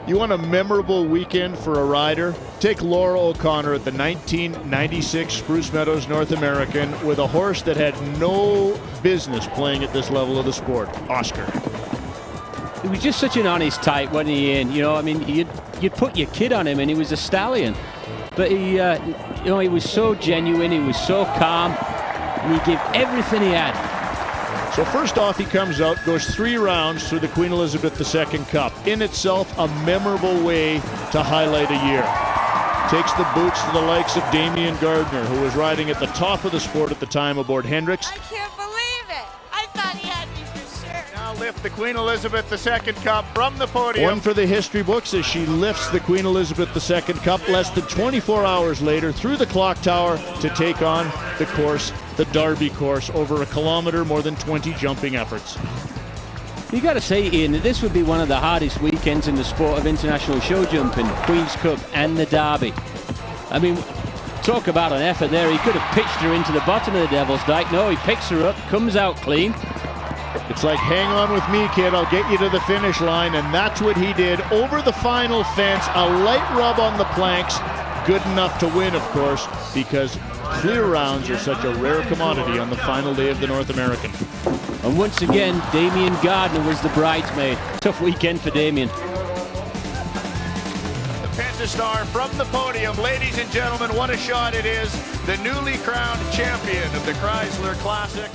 You want a memorable weekend for a rider? Take Laura O'Connor at the 1996 Spruce Meadows North American with a horse that had no business playing at this level of the sport, Oskar. He was just such an honest type, wasn't he, Ian? You know, I mean, you'd put your kid on him and he was a stallion. But he was so genuine, he was so calm, and he gave everything he had. So first off, he comes out, goes 3 rounds through the Queen Elizabeth II Cup. In itself, a memorable way to highlight a year. Takes the boots to the likes of Damien Gardner, who was riding at the top of the sport at the time aboard Hendricks. I can't believe it. I thought he had me for sure. Now lift the Queen Elizabeth II Cup from the podium. One for the history books as she lifts the Queen Elizabeth II Cup less than 24 hours later through the clock tower to take on the course, the Derby course, over a kilometer, more than 20 jumping efforts. You got to say, Ian, that this would be one of the hardest weekends in the sport of international show jumping, Queen's Cup and the Derby. I mean, talk about an effort there. He could have pitched her into the bottom of the Devil's Dyke. No, he picks her up, comes out clean. It's like, hang on with me, kid, I'll get you to the finish line, and that's what he did. Over the final fence, a light rub on the planks, good enough to win, of course, because clear rounds are such a rare commodity on the final day of the North American. And once again, Damien Gardner was the bridesmaid. Tough weekend for Damien. The Pentastar from the podium. Ladies and gentlemen, what a shot it is. The newly crowned champion of the Chrysler Classic.